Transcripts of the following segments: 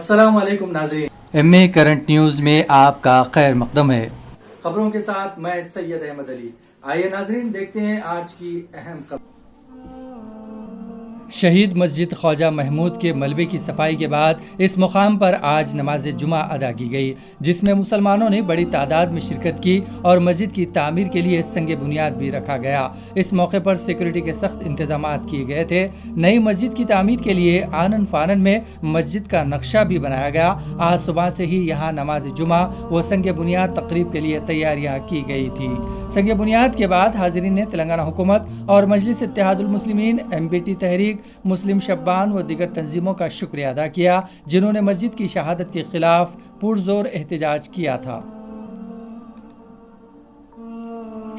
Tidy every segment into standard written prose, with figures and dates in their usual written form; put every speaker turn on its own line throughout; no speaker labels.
अस्सलाम वालेकुम नाज़रीन,
MA करंट न्यूज़ में आपका खैर मकदम है।
खबरों के साथ मैं सैयद अहमद अली। आइए नाज़रीन देखते हैं आज की अहम खबर।
शहीद मस्जिद ख्वाजा महमूद के मलबे की सफाई के बाद इस मुकाम पर आज नमाज जुमा अदा की गई, जिसमें मुसलमानों ने बड़ी तादाद में शिरकत की और मस्जिद की तामीर के लिए संग बुनियाद भी रखा गया। इस मौके पर सिक्योरिटी के सख्त इंतजाम किए गए थे। नई मस्जिद की तामीर के लिए आनन फानन में मस्जिद का नक्शा भी बनाया गया। आज सुबह से ही यहाँ नमाज जुमा व संग बुनियाद तकरीब के लिए तैयारियाँ की गई थी। संग बुनियाद के बाद हाजिरीन ने तेलंगाना हुकूमत और मजलिस इत्तेहादुल मुस्लिमीन, MBT तहरीक, मुस्लिम शब्बान व दीगर तंजीमों का शुक्रिया अदा किया, जिन्होंने मस्जिद की शहादत के खिलाफ पुरजोर एहतजाज किया था।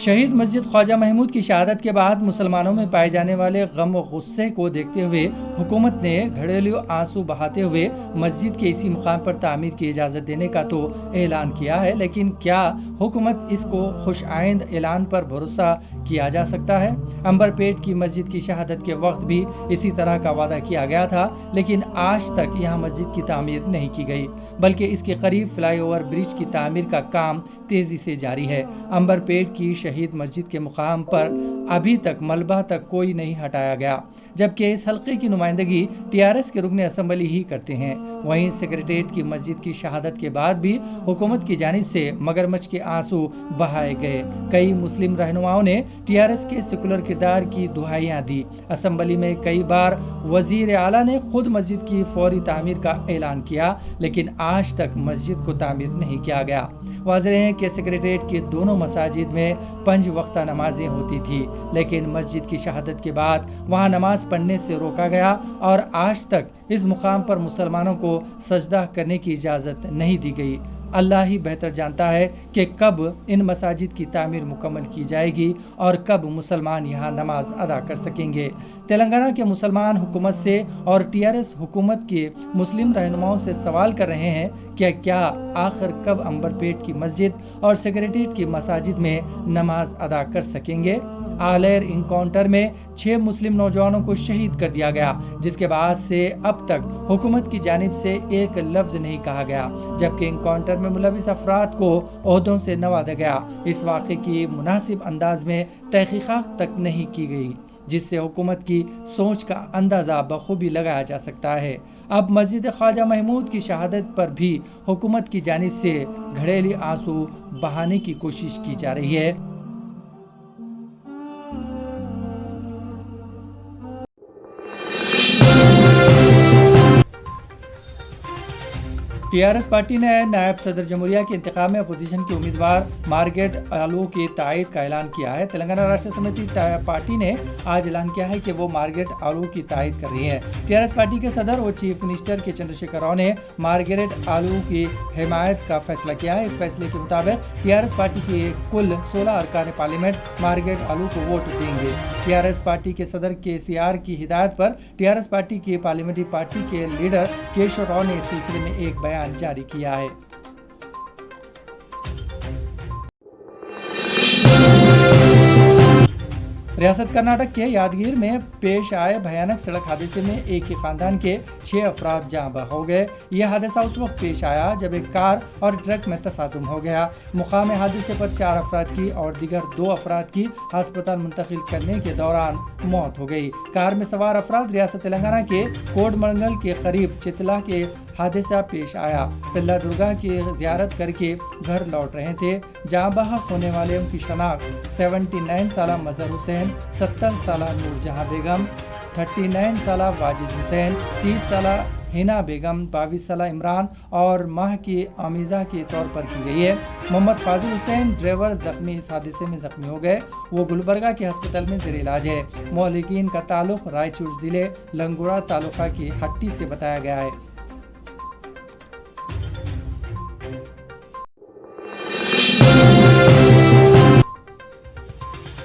शहीद मस्जिद ख्वाजा महमूद की शहादत के बाद मुसलमानों में पाए जाने वाले गम व गुस्से को देखते हुए हुकूमत ने घरेलू आंसू बहाते हुए मस्जिद के इसी मुकाम पर तामीर की इजाज़त देने का तो ऐलान किया है, लेकिन क्या हुकूमत इसको खुश आइंद ऐलान पर भरोसा किया जा सकता है? अंबरपेट की मस्जिद की शहादत के वक्त भी इसी तरह का वादा किया गया था, लेकिन आज तक यहाँ मस्जिद की तामीर नहीं की गई, बल्कि इसके करीब फ्लाईओवर ब्रिज की तामीर का काम तेज़ी से जारी है। अंबरपेट की शहीद मस्जिद के मुकाम पर अभी तक मलबा तक कोई नहीं हटाया गया, जबकि इस हल्के की नुमाइंदगी TRS के रुकन असम्बली ही करते हैं। वहीं सेक्रेटेरिएट की मस्जिद की शहादत के बाद भी हुकूमत की जानिब से मगरमच्छ के आंसू बहाए गए। कई मुस्लिम रहनुमाओं ने TRS के सेकुलर किरदार की दुहाइयाँ दी। असम्बली में कई बार वजीर आला ने खुद मस्जिद की फौरी तामीर का ऐलान किया, लेकिन आज तक मस्जिद को तामीर नहीं किया गया। वाज़ेह है कि सेक्रेटेरिएट के दोनों मसाजिद में 5 वक्ता नमाजें होती थी, लेकिन मस्जिद की शहादत के बाद वहाँ नमाज पढ़ने से रोका गया और आज तक इस मुकाम पर मुसलमानों को सजदा करने की इजाज़त नहीं दी गई। अल्लाह ही बेहतर जानता है कि कब इन मसाजिद की तामीर मुकम्मल की जाएगी और कब मुसलमान यहाँ नमाज अदा कर सकेंगे। तेलंगाना के मुसलमान हुकूमत से और TRS हुकूमत के मुस्लिम रहनुमाओं से सवाल कर रहे हैं कि क्या आखिर कब अंबरपेट की मस्जिद और सेक्रेटेरिएट की मसाजिद में नमाज अदा कर सकेंगे। आलेर इनकाउंटर में 6 मुस्लिम नौजवानों को शहीद कर दिया गया, जिसके बाद से अब तक हुकूमत की जानिब से एक लफ्ज नहीं कहा गया, जबकि इनकाउंटर में मुलविस अफराद को ओहदों से नवाजा गया। इस वाक़े की मुनासिब अंदाज में तहकीकात तक नहीं की गई, जिससे हुकूमत की सोच का अंदाज़ा बखूबी लगाया जा सकता है। अब मस्जिद ख्वाजा महमूद की शहादत पर भी हुकूमत की जानिब से घड़ेली आंसू बहाने की कोशिश की जा रही है। TRS पार्टी ने नायब सदर जमहूरिया के इंतखाब में अपोजिशन की उम्मीदवार मार्गरेट आलू के तायद का ऐलान किया है। तेलंगाना राष्ट्र समिति पार्टी ने आज ऐलान किया है कि वो मार्गरेट आलू की तायद कर रही है। TRS पार्टी के सदर और चीफ मिनिस्टर के चंद्रशेखर राव ने मार्गरेट आलू की हिमायत का फैसला किया है। इस फैसले के मुताबिक TRS पार्टी के कुल 16 अरकान पार्लियामेंट मार्गरेट आलू को वोट देंगे। TRS पार्टी के सदर KCR की हिदायत पर TRS पार्टी के पार्लियामेंट्री पार्टी के लीडर केशव राव ने इस सिलसिले में एक बयान जारी किया है। रियासत कर्नाटक के यादगीर में पेश आए भयानक सड़क हादसे में एक ही खानदान के 6 अफराद जाँ बहक हो गए। यह हादसा उस वक्त पेश आया जब एक कार और ट्रक में तसादुम हो गया। मुकाम हादसे पर 4 अफराद की और दीगर 2 अफराद की अस्पताल मुंतकिल करने के दौरान मौत हो गई। कार में सवार अफराद रियासत तेलंगाना के कोडमंगल के करीब चितला के हादसा पेश आया। पिल्ला दुर्गा की जियारत करके घर लौट रहे थे। जाँ बहक होने वाले की शनाख्त 79 साल मजहर हुसैन, 70 साल नूरजहां बेगम, 39 साल वाजिद हुसैन, 30 साल हिना बेगम, 22 साल इमरान और माह की आमिज़ा के तौर पर की गई है। मोहम्मद फाजिल हुसैन ड्राइवर जख्मी इस हादसे में जख्मी हो गए। वो गुलबर्गा के अस्पताल में ज़ेर इलाज है। मोहलिकीन का ताल्लुक रायचूर ज़िले लंगोड़ा तालुका की हट्टी से बताया गया है।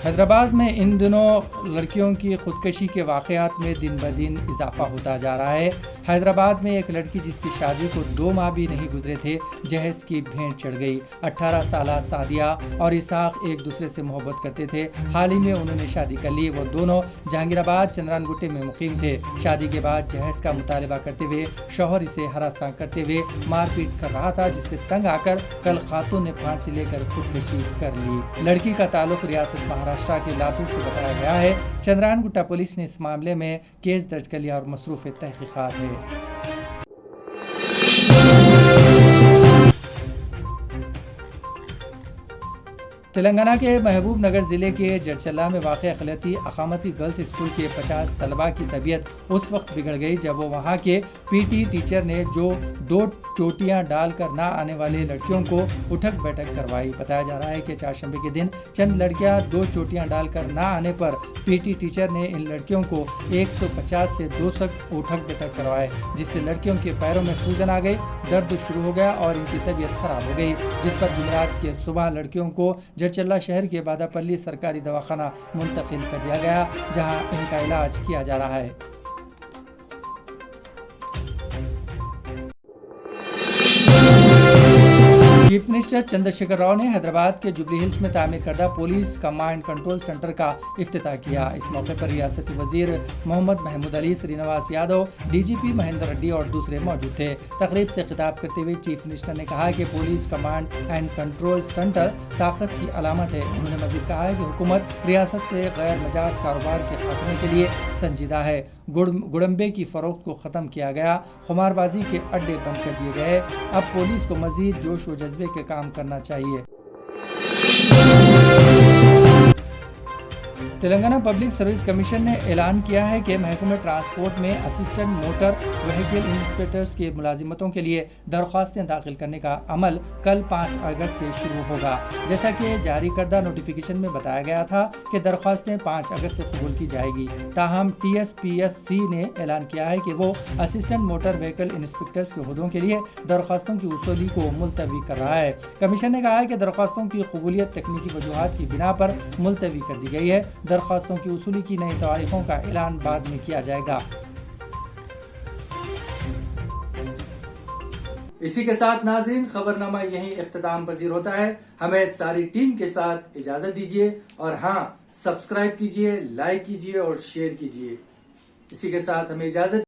حیدرآباد میں ان دنوں لڑکیوں کی خودکشی کے واقعات میں دن بدن اضافہ ہوتا جا رہا ہے۔ حیدرآباد میں ایک لڑکی جس کی شادی کو 2 ماہ بھی نہیں گزرے تھے، جہیز کی بھینٹ چڑھ گئی۔ 18 سالہ سعدیہ اور اسحاق ایک دوسرے سے محبت کرتے تھے۔ حال ہی میں انہوں نے شادی کر لی۔ وہ دونوں جہانگیر آباد چندران گٹے میں مقیم تھے۔ شادی کے بعد جہیز کا مطالبہ کرتے ہوئے شوہر اسے ہراساں کرتے ہوئے مار پیٹ کر رہا تھا، جس سے تنگ آ کر کل خاتون نے پھانسی لے کر خودکشی کر لی۔ لڑکی کا تعلق ریاست مہاراشٹر کے لاتور سے بتایا گیا ہے۔ چندران گٹا پولیس نے اس معاملے میں کیس درج کر لیا اور مصروف تحقیقات ہے۔ تلنگانہ کے محبوب نگر ضلع کے جڑچلہ میں واقع اقلیتی اقامتی گرلز اسکول کے 50 طلباء کی طبیعت اس وقت بگڑ گئی جب وہ وہاں کے پی ٹی ٹیچر نے جو 2 چوٹیاں ڈال کر نہ آنے والے لڑکیوں کو اٹھک بیٹھک کروائی۔ بتایا جا رہا ہے کہ چہارشنبے کے دن چند لڑکیاں 2 چوٹیاں ڈال کر نہ آنے پر پی ٹی ٹیچر نے ان لڑکیوں کو 150 سے 200 اٹھک بیٹھک کروائے، جس سے لڑکیوں کے پیروں میں سوجن آ گئی، درد شروع ہو گیا اور ان کی طبیعت خراب ہو گئی، جس پر جمعرات کے صبح لڑکیوں کو جڑچلہ شہر کے بادہ پلی سرکاری دواخانہ منتقل کر دیا گیا، جہاں ان کا علاج کیا جا رہا ہے۔ چیف منسٹر چندر شیکھر راؤ نے حیدرآباد کے جوبلی ہلز میں تعمیر کردہ پولیس کمانڈ کنٹرول سینٹر کا افتتاح کیا۔ اس موقع پر ریاستی وزیر محمد محمود علی، سرینواس یادو، ڈی جی پی مہندر ریڈی اور دوسرے موجود تھے۔ تقریب سے خطاب کرتے ہوئے چیف منسٹر نے کہا کہ police command and control centre طاقت کی علامت ہے۔ انہوں نے مزید کہا ہے کہ حکومت ریاست کے غیر مجاز کاروبار کے خاتمے کے لیے سنجیدہ ہے۔ گڑمبے کی فروخت کو ختم کیا گیا، خمار بازی کے اڈے بند کر دیے گئے۔ اب پولیس کو مزید جوش و جذبے کے کام کرنا چاہیے۔ تلنگانہ پبلک سروس کمیشن نے اعلان کیا ہے کہ محکمہ ٹرانسپورٹ میں اسسٹنٹ موٹر وہیکل انسپیکٹرز کی ملازمتوں کے لیے درخواستیں داخل کرنے کا عمل کل 5 اگست سے شروع ہوگا۔ جیسا کہ جاری کردہ نوٹیفیکیشن میں بتایا گیا تھا کہ درخواستیں 5 اگست سے قبول کی جائے گی۔ تاہم T S P S C نے اعلان کیا ہے کہ وہ اسسٹنٹ موٹر وہیکل انسپیکٹرز کے عہدوں کے لیے درخواستوں کی وصولی کو ملتوی کر رہا ہے۔ کمیشن نے کہا ہے کہ درخواستوں کی قبولیت تکنیکی وجوہات کی بنا پر ملتوی کر دی گئی ہے۔ درخواستوں کی وصولی کی نئی تاریخوں کا اعلان بعد میں کیا جائے گا۔
اسی کے ساتھ ناظرین، خبرنامہ یہیں اختتام پذیر ہوتا ہے۔ ہمیں ساری ٹیم کے ساتھ اجازت دیجیے اور ہاں، سبسکرائب کیجیے، لائک کیجیے اور شیئر کیجیے۔ اسی کے ساتھ ہمیں اجازت